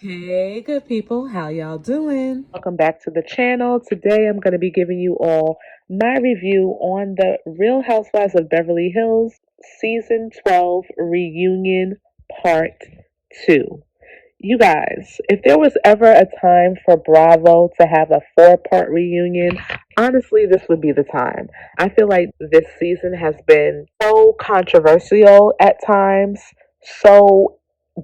Hey, good people, how y'all doing? Welcome back to the channel. Today I'm going to be giving you all my review on the Real Housewives of Beverly Hills Season 12 Reunion Part 2. You guys, if there was ever a time for Bravo to have a four-part reunion, honestly, this would be the time. I feel like this season has been so controversial at times, so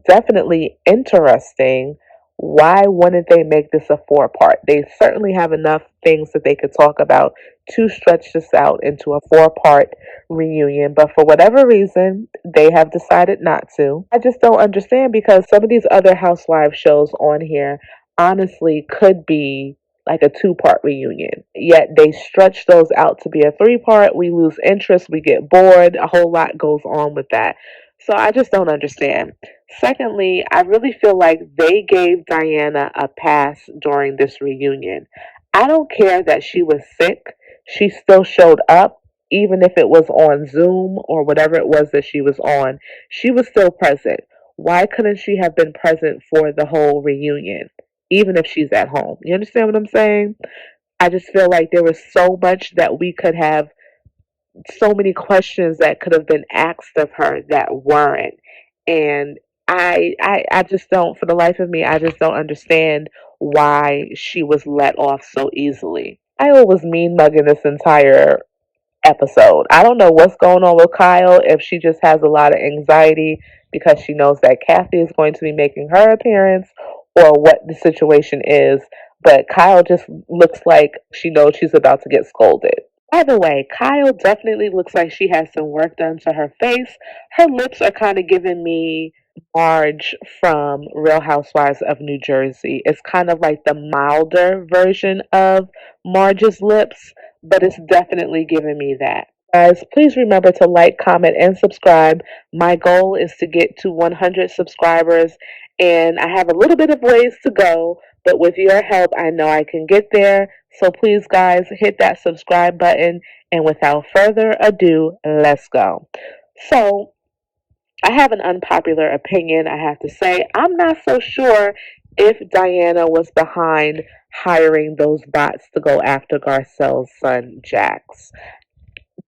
definitely interesting. Why wouldn't they make this a four-part? They certainly have enough things that they could talk about to stretch this out into a four-part reunion, but for whatever reason, they have decided not to. I just don't understand because some of these other housewives shows on here honestly could be like a two-part reunion. Yet they stretch those out to be a three-part. We lose interest, we get bored, a whole lot goes on with that. So I just don't understand. Secondly, I really feel like they gave Diana a pass during this reunion. I don't care that she was sick. She still showed up even if it was on Zoom or whatever it was that she was on, she was still present. Why couldn't she have been present for the whole reunion, even if she's at home? You understand what I'm saying? I just feel like there was so much that we could have, so many questions that could have been asked of her that weren't. And I just don't, for the life of me, I just don't understand why she was let off so easily. Kyle was mean mugging this entire episode. I don't know what's going on with Kyle, if she just has a lot of anxiety because she knows that Kathy is going to be making her appearance or what the situation is. But Kyle just looks like she knows she's about to get scolded. By the way, Kyle definitely looks like she has some work done to her face. Her lips are kind of giving me Marge from Real Housewives of New Jersey. It's kind of like the milder version of Marge's lips, but it's definitely giving me that. Guys, please remember to like, comment, and subscribe. My goal is to get to 100 subscribers, and I have a little bit of ways to go, but with your help, I know I can get there. So please, guys, hit that subscribe button. And without further ado, let's go. So, I have an unpopular opinion, I have to say. I'm not so sure if Diana was behind hiring those bots to go after Garcelle's son, Jax.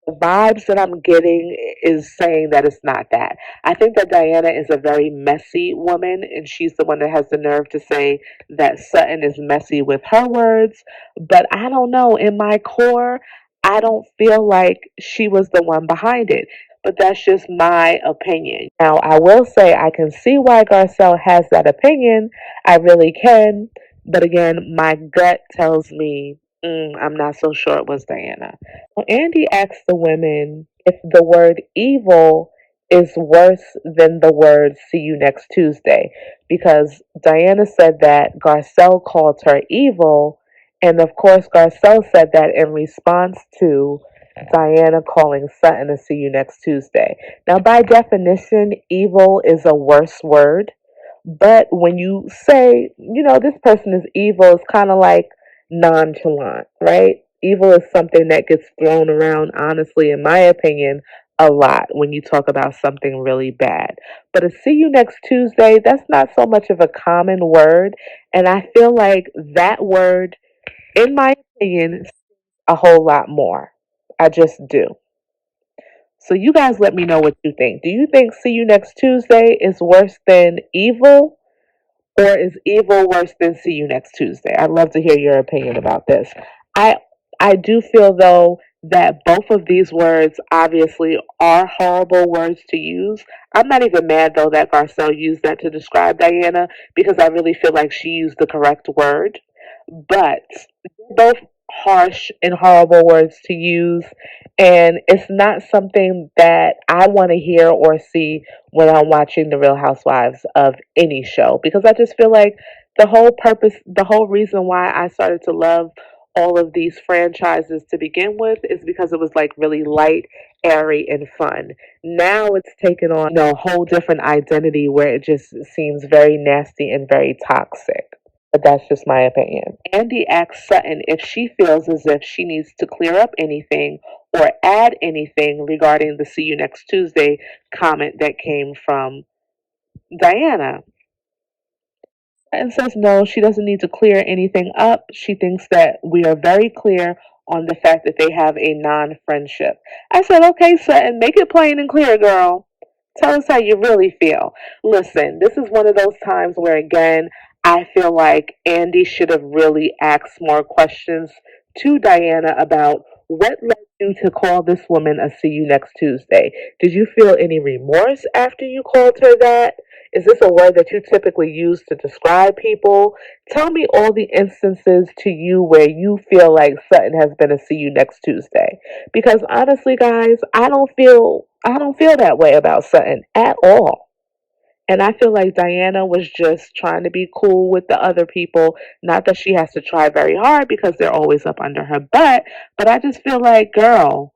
The vibes that I'm getting is saying that it's not that. I think that Diana is a very messy woman, and she's the one that has the nerve to say that Sutton is messy with her words. But I don't know. In my core, I don't feel like she was the one behind it. But that's just my opinion. Now, I will say I can see why Garcelle has that opinion. I really can. But again, my gut tells me I'm not so sure it was Diana. Well, Andy asked the women if the word evil is worse than the word see you next Tuesday because Diana said that Garcelle called her evil, and of course, Garcelle said that in response to Diana calling Sutton to see you next Tuesday. Now, by definition, evil is a worse word, but when you say, this person is evil, it's kind of like nonchalant, right? Evil is something that gets thrown around, honestly, in my opinion, a lot when you talk about something really bad. But a see you next Tuesday, that's not so much of a common word. And I feel like that word, in my opinion, a whole lot more. I just do. So you guys let me know what you think. Do you think see you next Tuesday is worse than evil? Or is evil worse than see you next Tuesday? I'd love to hear your opinion about this. I I do feel though that both of these words obviously are horrible words to use. I'm not even mad though that Garcelle used that to describe Diana because I really feel like she used the correct word. But both harsh and horrible words to use, and it's not something that I want to hear or see when I'm watching The Real Housewives of any show because I just feel like the whole reason why I started to love all of these franchises to begin with is because it was like really light, airy, and fun. Now it's taken on a whole different identity where it just seems very nasty and very toxic. But that's just my opinion. Andy asks Sutton if she feels as if she needs to clear up anything or add anything regarding the see you next Tuesday comment that came from Diana. And says no, she doesn't need to clear anything up. She thinks that we are very clear on the fact that they have a non friendship. I said, okay, Sutton, make it plain and clear, girl. Tell us how you really feel. Listen, this is one of those times where, again, I feel like Andy should have really asked more questions to Diana about what led you to call this woman a see you next Tuesday. Did you feel any remorse after you called her that? Is this a word that you typically use to describe people? Tell me all the instances to you where you feel like Sutton has been a see you next Tuesday. Because honestly, guys, I don't feel that way about Sutton at all. And I feel like Diana was just trying to be cool with the other people. Not that she has to try very hard because they're always up under her butt, but I just feel like, girl,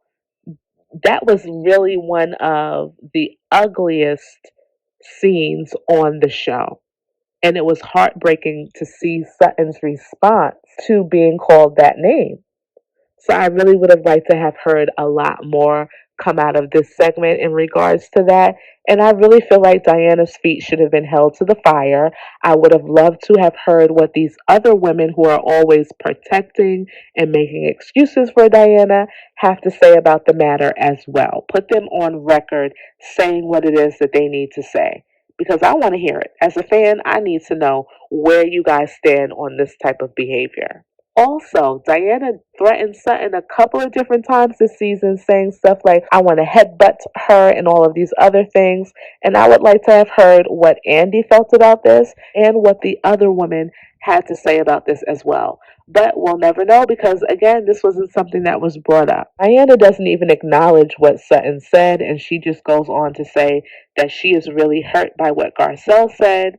that was really one of the ugliest scenes on the show. And it was heartbreaking to see Sutton's response to being called that name. So I really would have liked to have heard a lot more come out of this segment in regards to that. And I really feel like Diana's feet should have been held to the fire. I would have loved to have heard what these other women who are always protecting and making excuses for Diana have to say about the matter as well. Put them on record saying what it is that they need to say. Because I want to hear it. As a fan, I need to know where you guys stand on this type of behavior. Also, Diana threatened Sutton a couple of different times this season, saying stuff like, I want to headbutt her and all of these other things. And I would like to have heard what Andy felt about this and what the other woman had to say about this as well. But we'll never know because, again, this wasn't something that was brought up. Diana doesn't even acknowledge what Sutton said, and she just goes on to say that she is really hurt by what Garcelle said.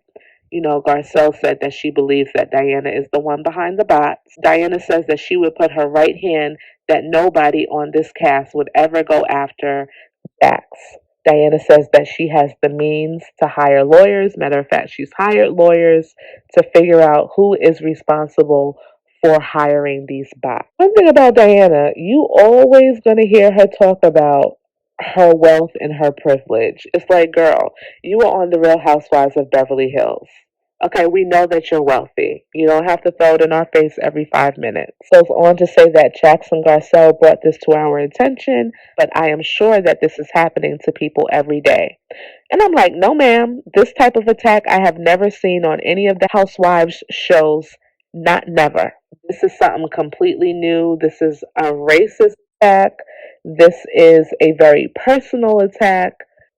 Garcelle said that she believes that Diana is the one behind the bots. Diana says that she would put her right hand that nobody on this cast would ever go after Dax. Diana says that she has the means to hire lawyers. Matter of fact, she's hired lawyers to figure out who is responsible for hiring these bots. One thing about Diana, you always gonna hear her talk about her wealth and her privilege. It's like, girl, you are on the Real Housewives of Beverly Hills. Okay, we know that you're wealthy. You don't have to throw it in our face every 5 minutes. Goes on to say that Jackson Garcelle brought this to our attention, but I am sure that this is happening to people every day. And I'm like, no, ma'am, this type of attack I have never seen on any of the Housewives shows. Not never. This is something completely new. This is a racist attack. This is a very personal attack.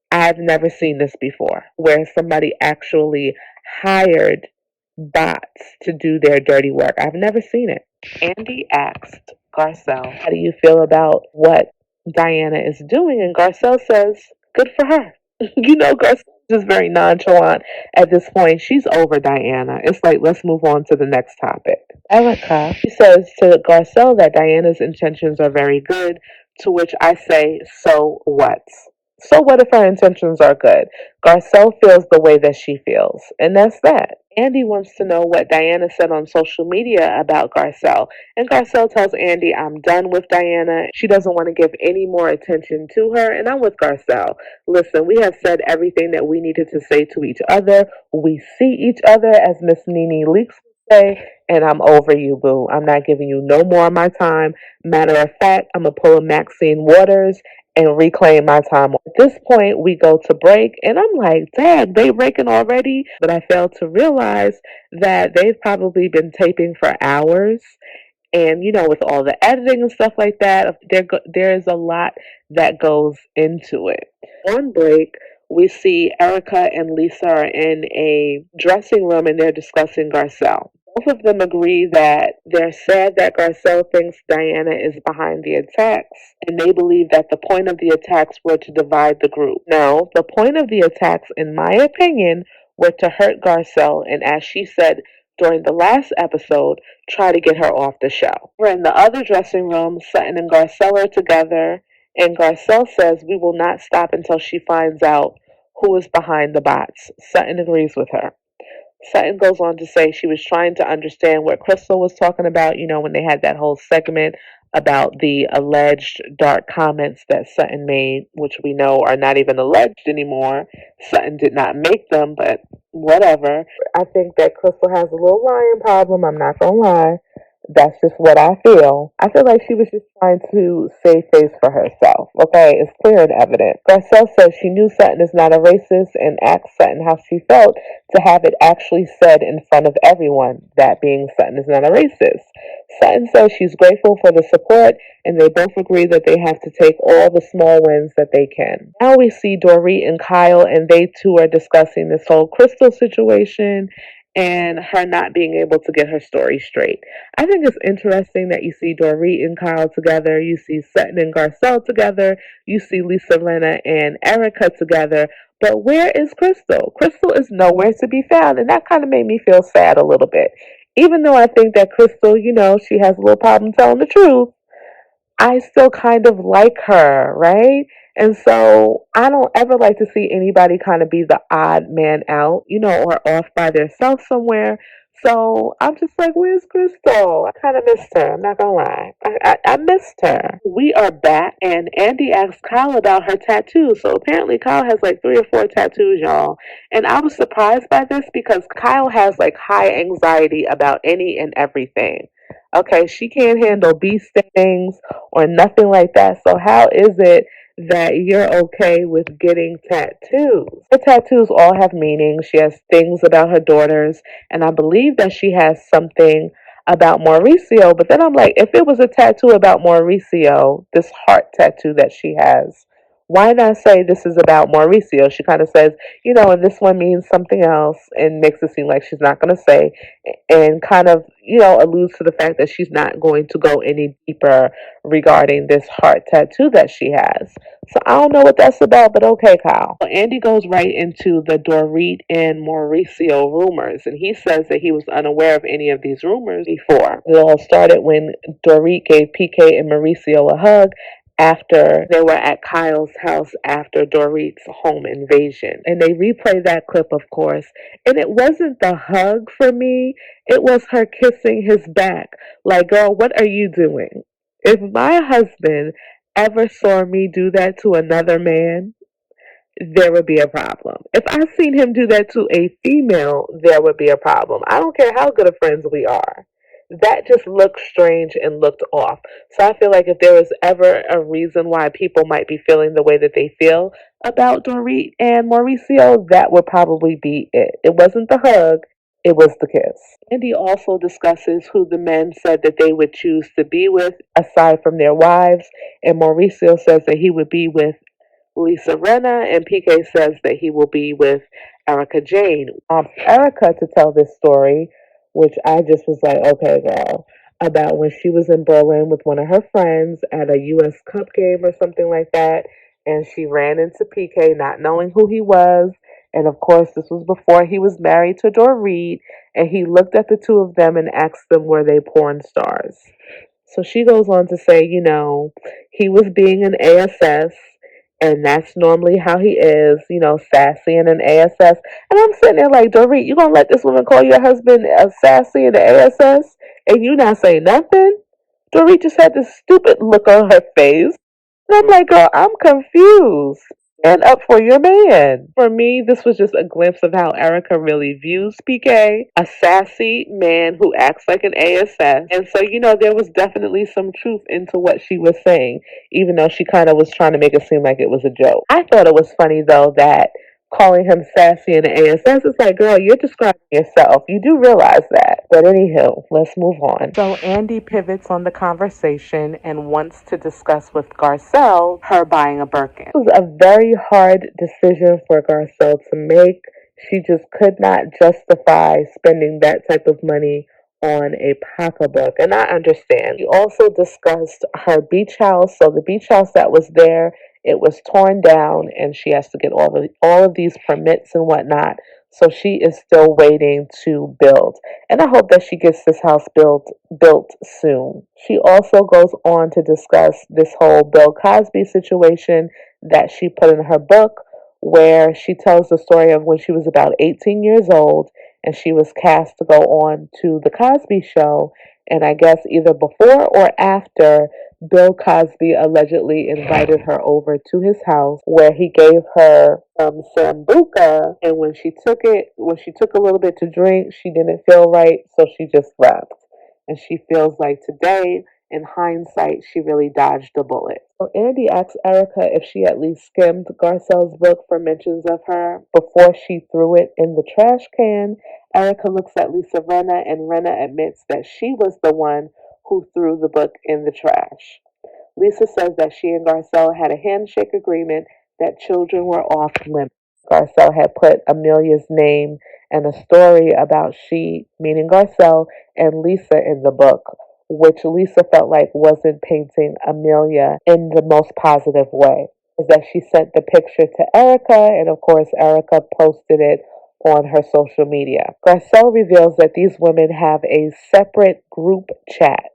I've never seen this before, where somebody actually hired bots to do their dirty work. I've never seen it. Andy asked Garcelle, how do you feel about what Diana is doing? And Garcelle says, good for her. Garcelle is just very nonchalant at this point. She's over Diana. It's like, let's move on to the next topic. Erika, she says to Garcelle that Diana's intentions are very good, to which I say, so what? So what if her intentions are good? Garcelle feels the way that she feels, and that's that. Andy wants to know what Diana said on social media about Garcelle, and Garcelle tells Andy, I'm done with Diana. She doesn't want to give any more attention to her, and I'm with Garcelle. Listen, we have said everything that we needed to say to each other. We see each other, as Miss Nene Leakes would say, and I'm over you, boo. I'm not giving you no more of my time. Matter of fact, I'm going to pull a Maxine Waters and reclaim my time. At this point, we go to break, and I'm like, dang, they breaking already? But I failed to realize that they've probably been taping for hours. And, with all the editing and stuff like that, there is a lot that goes into it. On break, we see Erika and Lisa are in a dressing room and they're discussing Garcelle. Both of them agree that they're sad that Garcelle thinks Diana is behind the attacks, and they believe that the point of the attacks were to divide the group. Now, the point of the attacks, in my opinion, were to hurt Garcelle, and as she said during the last episode, try to get her off the show. We're in the other dressing room. Sutton and Garcelle are together, and Garcelle says, we will not stop until she finds out who is behind the bots. Sutton agrees with her. Sutton goes on to say she was trying to understand what Crystal was talking about, when they had that whole segment about the alleged dark comments that Sutton made, which we know are not even alleged anymore. Sutton did not make them, but whatever. I think that Crystal has a little lying problem. I'm not gonna lie. That's just what I feel. I feel like she was just trying to save face for herself. Okay, it's clear and evident. Garcelle says she knew Sutton is not a racist and asked Sutton how she felt to have it actually said in front of everyone, that being Sutton is not a racist. Sutton says she's grateful for the support, and they both agree that they have to take all the small wins that they can. Now we see Dorit and Kyle, and they too are discussing this whole Crystal situation and her not being able to get her story straight. I think it's interesting that you see Dorit and Kyle together, you see Sutton and Garcelle together, you see Lisa, Rinna, and Erika together, but where is Crystal? Crystal is nowhere to be found, and that kind of made me feel sad a little bit. Even though I think that Crystal, she has a little problem telling the truth, I still kind of like her, right? And so I don't ever like to see anybody kind of be the odd man out, or off by themselves somewhere. So I'm just like, where's Crystal? I kind of missed her. I'm not gonna lie. I missed her. We are back, and Andy asked Kyle about her tattoos. So apparently Kyle has like 3 or 4 tattoos, y'all. And I was surprised by this because Kyle has like high anxiety about any and everything. Okay, she can't handle bee stings or nothing like that. So how is it that you're okay with getting tattoos? Her tattoos all have meaning. She has things about her daughters, and I believe that she has something about Mauricio. But then I'm like, if it was a tattoo about Mauricio, this heart tattoo that she has, why not say this is about Mauricio? She kind of says, and this one means something else, and makes it seem like she's not going to say, and kind of, alludes to the fact that she's not going to go any deeper regarding this heart tattoo that she has. So I don't know what that's about, but okay, Kyle. So Andy goes right into the Dorit and Mauricio rumors, and he says that he was unaware of any of these rumors before. It all started when Dorit gave PK and Mauricio a hug after they were at Kyle's house after Dorit's home invasion. And they replay that clip, of course. And it wasn't the hug for me, it was her kissing his back. Like, girl, what are you doing? If my husband ever saw me do that to another man, there would be a problem. If I seen him do that to a female, there would be a problem. I don't care how good of friends we are. That just looked strange and looked off. So I feel like if there was ever a reason why people might be feeling the way that they feel about Dorit and Mauricio, that would probably be it. It wasn't the hug, it was the kiss. Andy also discusses who the men said that they would choose to be with aside from their wives, and Mauricio says that he would be with Lisa Rinna, and PK says that he will be with Erika Jayne. Erika to tell this story, which I just was like, okay, girl, about when she was in Berlin with one of her friends at a U.S. Cup game or something like that, and she ran into PK not knowing who he was. And of course, this was before he was married to Dorit, and he looked at the two of them and asked them, were they porn stars? So she goes on to say, he was being an ASS, and that's normally how he is, sassy and an ASS. And I'm sitting there like, Dorit, you gonna let this woman call your husband a sassy and an ASS, and you not say nothing? Dorit just had this stupid look on her face. And I'm like, girl, I'm confused. Stand up for your man. For me, this was just a glimpse of how Erika really views PK, a sassy man who acts like an ASS. And so, there was definitely some truth into what she was saying, even though she kind of was trying to make it seem like it was a joke. I thought it was funny, though, that calling him sassy and an ASS, it's like, girl, you're describing yourself. You do realize that. But anywho, let's move on. So Andy pivots on the conversation and wants to discuss with Garcelle her buying a Birkin. It was a very hard decision for Garcelle to make. She just could not justify spending that type of money on a pocketbook, and I understand. We also discussed her beach house. So the beach house that was there, it was torn down, and she has to get all of these permits and whatnot. So she is still waiting to build, and I hope that she gets this house built soon. She also goes on to discuss this whole Bill Cosby situation that she put in her book, where she tells the story of when she was about 18 years old and she was cast to go on to the Cosby Show. And I guess either before or after Bill Cosby allegedly invited her over to his house where he gave her some sambuca, and when she took a little bit to drink, she didn't feel right, so she just left. And she feels like today, in hindsight, she really dodged a bullet. So Andy asks Erika if she at least skimmed Garcelle's book for mentions of her before she threw it in the trash can. Erika looks at Lisa Rinna, and Rinna admits that she was the one who threw the book in the trash. Lisa says that she and Garcelle had a handshake agreement that children were off limits. Garcelle had put Amelia's name and a story about she, meaning Garcelle, and Lisa in the book, which Lisa felt like wasn't painting Amelia in the most positive way. Is that she sent the picture to Erika, and of course, Erika posted it on her social media. Garcelle reveals that these women have a separate group chat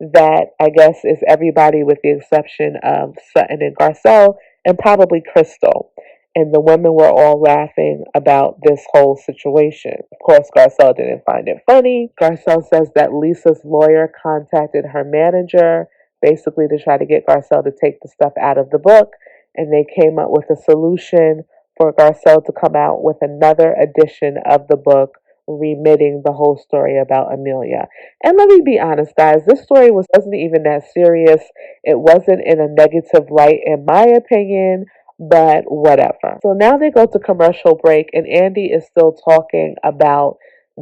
that I guess is everybody with the exception of Sutton and Garcelle and probably Crystal. And the women were all laughing about this whole situation. Of course, Garcelle didn't find it funny. Garcelle says that Lisa's lawyer contacted her manager basically to try to get Garcelle to take the stuff out of the book. And they came up with a solution for Garcelle to come out with another edition of the book, remitting the whole story about Amelia. And let me be honest, guys, this story wasn't even that serious. It wasn't in a negative light, in my opinion, but whatever. So now they go to commercial break, and Andy is still talking about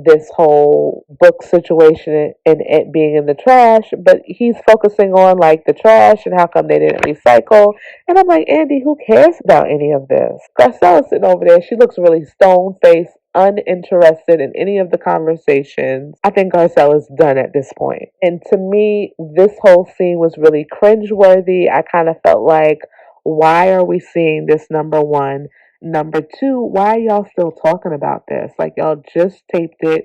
this whole book situation and it being in the trash, but he's focusing on like the trash and how come they didn't recycle. And I'm like, Andy, who cares about any of this? Garcelle is sitting over there. She looks really stone faced, uninterested in any of the conversations. I think Garcelle is done at this point. And to me, this whole scene was really cringeworthy. I kind of felt like, why are we seeing this, number one? Number two, why are y'all still talking about this? Like, y'all just taped it.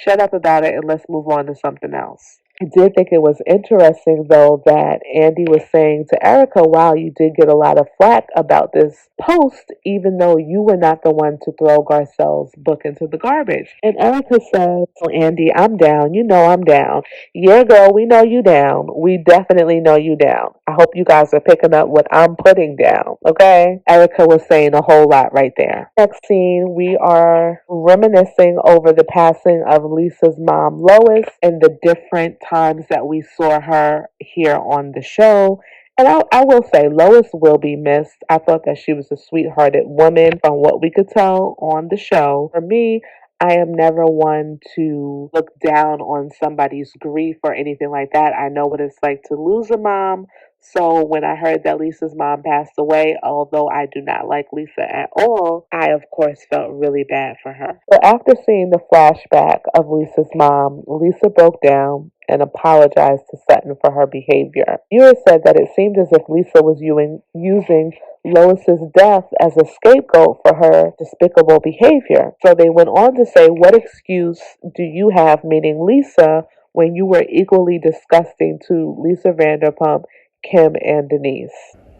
Shut up about it and let's move on to something else. I did think it was interesting, though, that Andy was saying to Erika, wow, you did get a lot of flack about this post, even though you were not the one to throw Garcelle's book into the garbage. And Erika says, oh, Andy, I'm down. You know I'm down. Yeah, girl, we know you down. We definitely know you down. I hope you guys are picking up what I'm putting down, okay? Erika was saying a whole lot right there. Next scene, we are reminiscing over the passing of Lisa's mom, Lois, and the different times that we saw her here on the show. And I will say, Lois will be missed. I thought that she was a sweethearted woman from what we could tell on the show. For me, I am never one to look down on somebody's grief or anything like that. I know what it's like to lose a mom. So when I heard that Lisa's mom passed away, although I do not like Lisa at all, I of course felt really bad for her. So after seeing the flashback of Lisa's mom, Lisa broke down and apologized to Sutton for her behavior. Viewers said that it seemed as if Lisa was using Lois's death as a scapegoat for her despicable behavior. So they went on to say, what excuse do you have, meaning Lisa, when you were equally disgusting to Lisa Vanderpump, Kim, and Denise?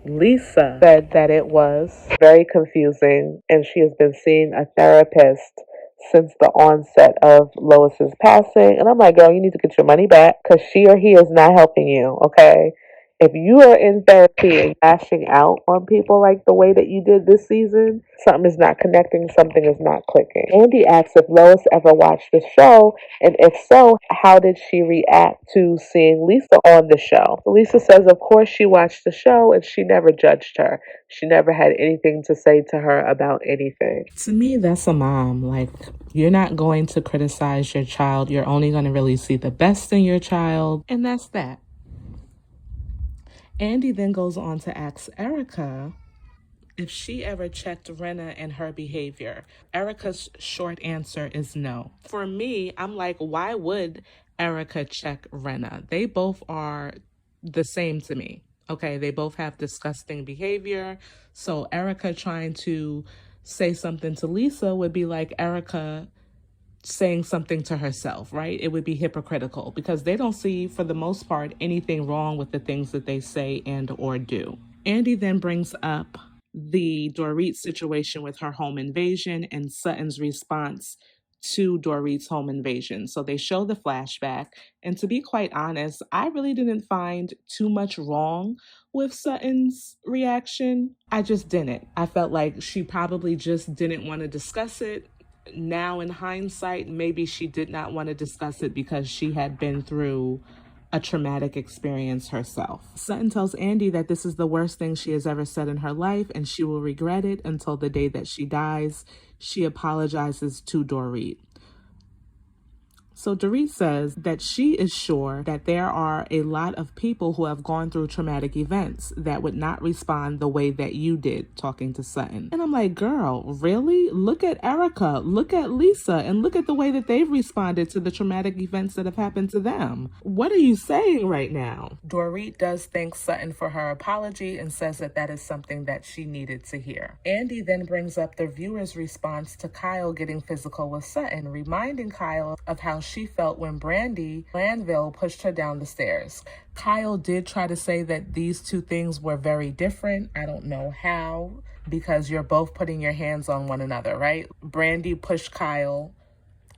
Lisa said that it was very confusing and she has been seeing a therapist since the onset of Lois's passing. And I'm like, girl, you need to get your money back because she or he is not helping you, okay? If you are in therapy and lashing out on people like the way that you did this season, something is not connecting, something is not clicking. Andy asks if Lois ever watched the show, and if so, how did she react to seeing Lisa on the show? Lisa says, of course, she watched the show and she never judged her. She never had anything to say to her about anything. To me, that's a mom. Like, you're not going to criticize your child. You're only going to really see the best in your child, and that's that. Andy then goes on to ask Erika if she ever checked Rinna and her behavior. Erika's short answer is no. For me, I'm like, why would Erika check Rinna? They both are the same to me. Okay, they both have disgusting behavior. So Erika trying to say something to Lisa would be like Erika saying something to herself, right? It would be hypocritical because they don't see, for the most part, anything wrong with the things that they say and or do. Andy then brings up the Dorit situation with her home invasion and Sutton's response to Dorit's home invasion. So they show the flashback. And to be quite honest, I really didn't find too much wrong with Sutton's reaction. I just didn't. I felt like she probably just didn't want to discuss it. Now, in hindsight, maybe she did not want to discuss it because she had been through a traumatic experience herself. Sutton tells Andy that this is the worst thing she has ever said in her life and she will regret it until the day that she dies. She apologizes to Dorit. So Dorit says that she is sure that there are a lot of people who have gone through traumatic events that would not respond the way that you did talking to Sutton. And I'm like, girl, really? Look at Erika, look at Lisa, and look at the way that they've responded to the traumatic events that have happened to them. What are you saying right now? Dorit does thank Sutton for her apology and says that that is something that she needed to hear. Andy then brings up the viewer's response to Kyle getting physical with Sutton, reminding Kyle of how she felt when Brandy Glanville pushed her down the stairs. Kyle did try to say that these two things were very different. I don't know how, because you're both putting your hands on one another, right? Brandy pushed Kyle.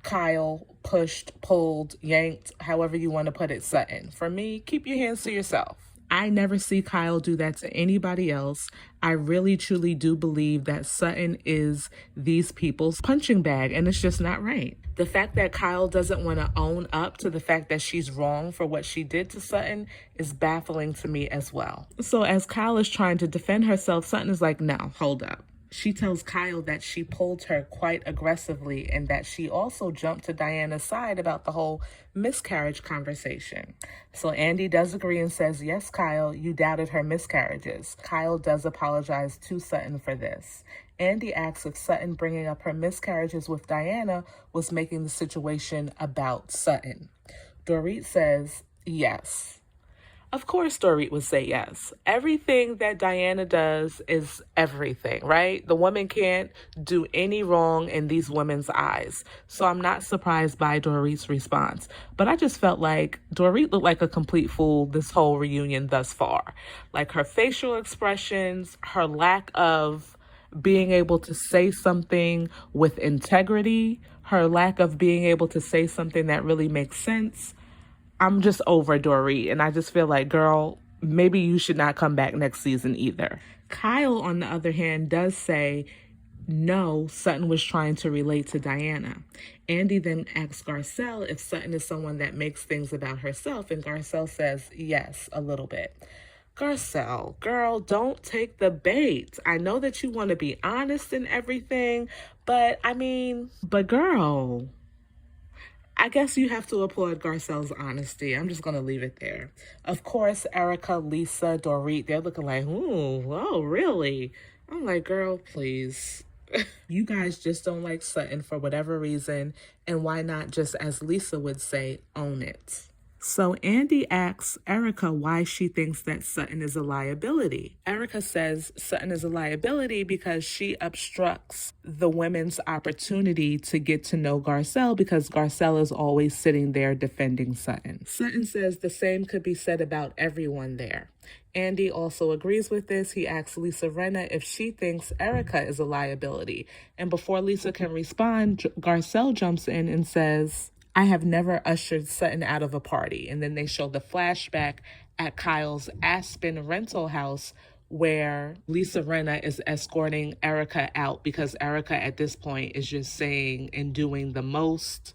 Kyle pushed, pulled, yanked, however you want to put it, Sutton. For me, keep your hands to yourself. I never see Kyle do that to anybody else. I really, truly do believe that Sutton is these people's punching bag, and it's just not right. The fact that Kyle doesn't want to own up to the fact that she's wrong for what she did to Sutton is baffling to me as well. So as Kyle is trying to defend herself, Sutton is like, no, hold up. She tells Kyle that she pulled her quite aggressively and that she also jumped to Diana's side about the whole miscarriage conversation. So Andy does agree and says, yes, Kyle, you doubted her miscarriages. Kyle does apologize to Sutton for this. Andy asks if Sutton bringing up her miscarriages with Diana was making the situation about Sutton. Dorit says, yes. Of course, Dorit would say yes. Everything that Diana does is everything, right? The woman can't do any wrong in these women's eyes. So I'm not surprised by Dorit's response. But I just felt like Dorit looked like a complete fool this whole reunion thus far. Like her facial expressions, her lack of being able to say something with integrity, her lack of being able to say something that really makes sense. I'm just over Dorit, and I just feel like, girl, maybe you should not come back next season either. Kyle, on the other hand, does say, no, Sutton was trying to relate to Diana. Andy then asks Garcelle if Sutton is someone that makes things about herself, and Garcelle says, yes, a little bit. Garcelle, girl, don't take the bait. I know that you want to be honest and everything, but girl, I guess you have to applaud Garcelle's honesty. I'm just going to leave it there. Of course, Erika, Lisa, Dorit, they're looking like, ooh, oh, really? I'm like, girl, please. You guys just don't like Sutton for whatever reason, and why not just, as Lisa would say, own it? So Andy asks Erika why she thinks that Sutton is a liability. Erika says Sutton is a liability because she obstructs the women's opportunity to get to know Garcelle because Garcelle is always sitting there defending Sutton. Sutton says the same could be said about everyone there. Andy also agrees with this. He asks Lisa Rinna if she thinks Erika is a liability. And before Lisa can respond, Garcelle jumps in and says, I have never ushered Sutton out of a party. And then they show the flashback at Kyle's Aspen rental house where Lisa Rinna is escorting Erika out because Erika at this point is just saying and doing the most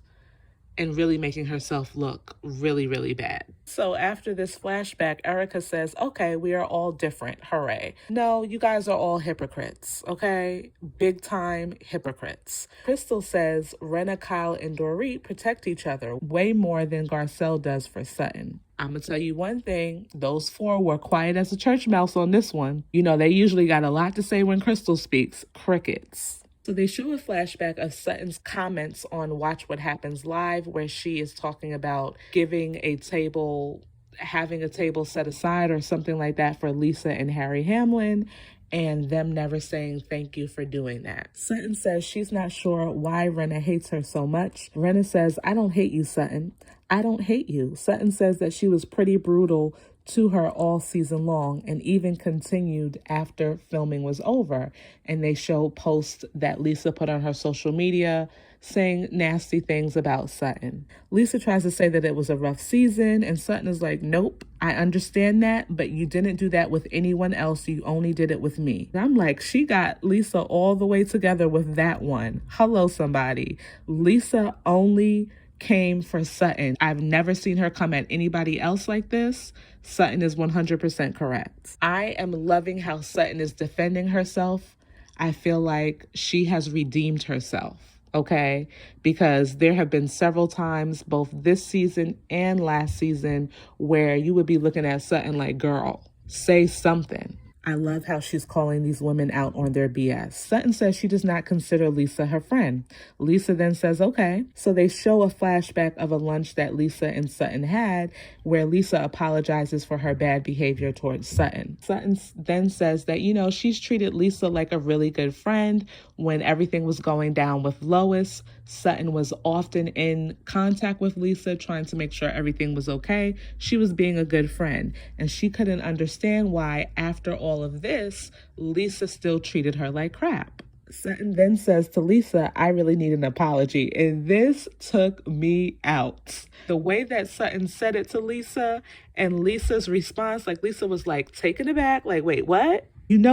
and really making herself look really, really bad. So after this flashback, Erika says, okay, we are all different. Hooray. No, you guys are all hypocrites, okay? Big time hypocrites. Crystal says Rinna, Kyle, and Dorit protect each other way more than Garcelle does for Sutton. I'm going to tell you one thing. Those four were quiet as a church mouse on this one. You know, they usually got a lot to say when Crystal speaks. Crickets. So they show a flashback of Sutton's comments on Watch What Happens Live, where she is talking about having a table set aside or something like that for Lisa and Harry Hamlin, and them never saying thank you for doing that. Sutton says she's not sure why Rinna hates her so much. Rinna says, I don't hate you, Sutton. I don't hate you. Sutton says that she was pretty brutal to her all season long and even continued after filming was over. And they show posts that Lisa put on her social media saying nasty things about Sutton. Lisa tries to say that it was a rough season, and Sutton is like, nope, I understand that, but you didn't do that with anyone else. You only did it with me. And I'm like, she got Lisa all the way together with that one. Hello, somebody. Lisa only came for Sutton. I've never seen her come at anybody else like this. Sutton is 100% correct. I am loving how Sutton is defending herself. I feel like she has redeemed herself. Okay, because there have been several times, both this season and last season, where you would be looking at Sutton like, girl, say something. I love how she's calling these women out on their BS. Sutton says she does not consider Lisa her friend. Lisa then says, okay. So they show a flashback of a lunch that Lisa and Sutton had where Lisa apologizes for her bad behavior towards Sutton. Sutton then says that, she's treated Lisa like a really good friend when everything was going down with Lois. Sutton was often in contact with Lisa, trying to make sure everything was okay. She was being a good friend, and she couldn't understand why, after all of this, Lisa still treated her like crap. Sutton then says to Lisa, I really need an apology. And this took me out. The way that Sutton said it to Lisa and Lisa's response, like Lisa was like taken aback, like, wait, what?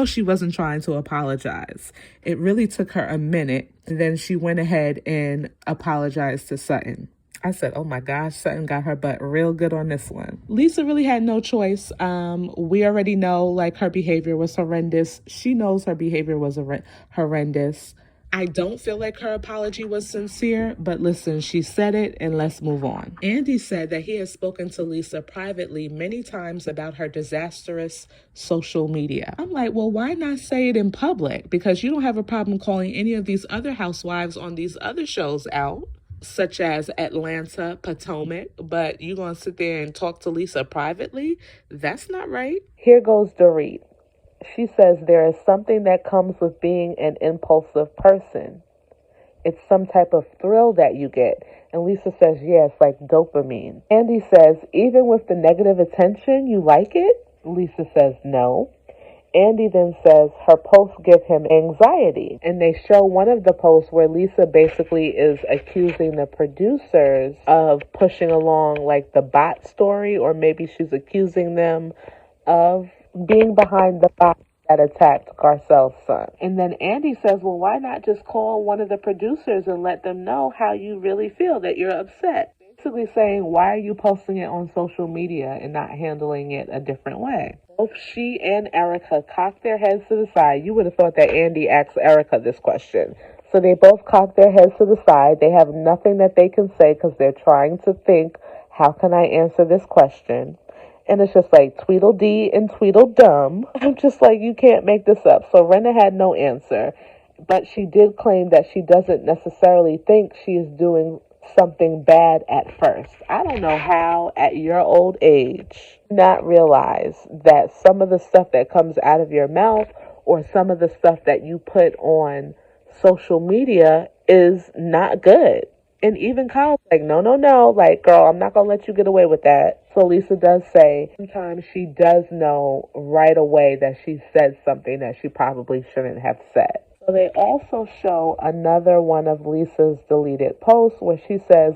She wasn't trying to apologize. It really took her a minute. And then she went ahead and apologized to Sutton. I said, oh my gosh, Sutton got her butt real good on this one. Lisa really had no choice. We already know, like, her behavior was horrendous. She knows her behavior was horrendous. I don't feel like her apology was sincere, but listen, she said it, and let's move on. Andy said that he has spoken to Lisa privately many times about her disastrous social media. I'm like, well, why not say it in public? Because you don't have a problem calling any of these other housewives on these other shows out, such as Atlanta, Potomac, but you gonna sit there and talk to Lisa privately? That's not right. Here goes Dorit. She says there is something that comes with being an impulsive person. It's some type of thrill that you get. And Lisa says, yes, like dopamine. Andy says, even with the negative attention, you like it? Lisa says, no. Andy then says her posts give him anxiety. And they show one of the posts where Lisa basically is accusing the producers of pushing along like the bot story, or maybe she's accusing them of being behind the bot that attacked Garcelle's son. And then Andy says, well, why not just call one of the producers and let them know how you really feel, that you're upset? Basically saying, why are you posting it on social media and not handling it a different way? Both she and Erika cocked their heads to the side. You would have thought that Andy asked Erika this question. So they both cocked their heads to the side. They have nothing that they can say because they're trying to think, how can I answer this question? And it's just like Tweedledee and Tweedledum. I'm just like, you can't make this up. So Rinna had no answer, but she did claim that she doesn't necessarily think she is doing something bad at first. I don't know how, at your old age, not realize that some of the stuff that comes out of your mouth or some of the stuff that you put on social media is not good. And even Kyle's like, no, like, girl, I'm not going to let you get away with that. So Lisa does say sometimes she does know right away that she said something that she probably shouldn't have said. So they also show another one of Lisa's deleted posts where she says,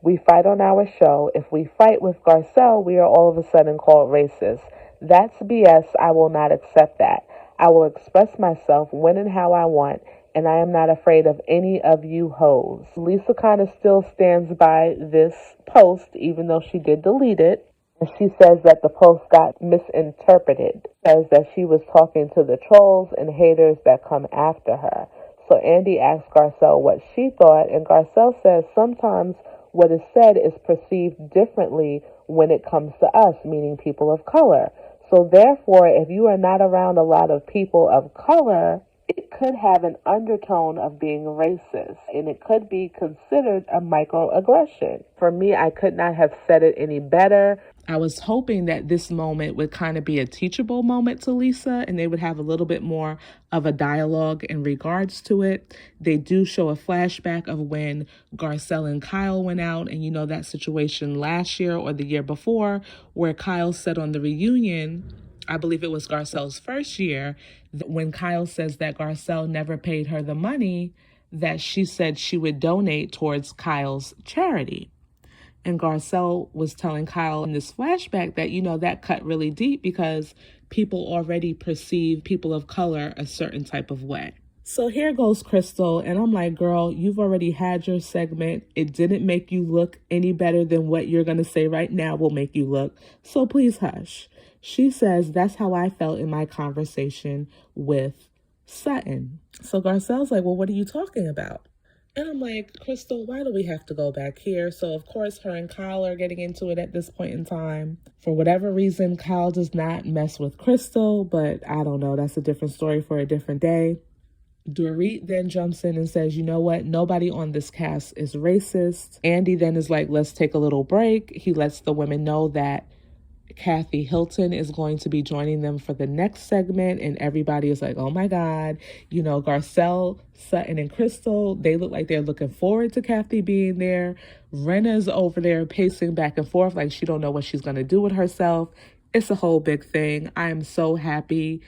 we fight on our show. If we fight with Garcelle, we are all of a sudden called racist. That's BS. I will not accept that. I will express myself when and how I want, and I am not afraid of any of you hoes. Lisa kind of still stands by this post, even though she did delete it. And she says that the post got misinterpreted. Says that she was talking to the trolls and haters that come after her. So Andy asked Garcelle what she thought, and Garcelle says sometimes what is said is perceived differently when it comes to us, meaning people of color. So therefore, if you are not around a lot of people of color, it could have an undertone of being racist, and it could be considered a microaggression. For me, I could not have said it any better. I was hoping that this moment would kind of be a teachable moment to Lisa and they would have a little bit more of a dialogue in regards to it. They do show a flashback of when Garcelle and Kyle went out, and you know that situation last year or the year before where Kyle said on the reunion, I believe it was Garcelle's first year, when Kyle says that Garcelle never paid her the money that she said she would donate towards Kyle's charity. And Garcelle was telling Kyle in this flashback that, you know, that cut really deep because people already perceive people of color a certain type of way. So here goes Crystal, and I'm like, girl, you've already had your segment. It didn't make you look any better than what you're going to say right now will make you look. So please hush. She says, that's how I felt in my conversation with Sutton. So Garcelle's like, well, what are you talking about? And I'm like, Crystal, why do we have to go back here? So, of course, her and Kyle are getting into it at this point in time. For whatever reason, Kyle does not mess with Crystal, but I don't know. That's a different story for a different day. Dorit then jumps in and says, you know what? Nobody on this cast is racist. Andy then is like, let's take a little break. He lets the women know that Kathy Hilton is going to be joining them for the next segment, and everybody is like, oh my God, you know, Garcelle, Sutton, and Crystal, they look like they're looking forward to Kathy being there. Rinna's over there pacing back and forth like she don't know what she's going to do with herself. It's a whole big thing. I am so happy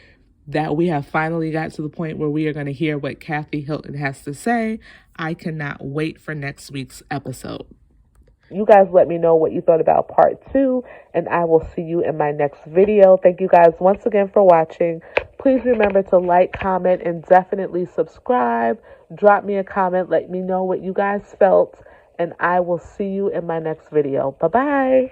that we have finally got to the point where we are going to hear what Kathy Hilton has to say. I cannot wait for next week's episode. You guys let me know what you thought about part 2, and I will see you in my next video. Thank you guys once again for watching. Please remember to like, comment, and definitely subscribe. Drop me a comment. Let me know what you guys felt, and I will see you in my next video. Bye-bye.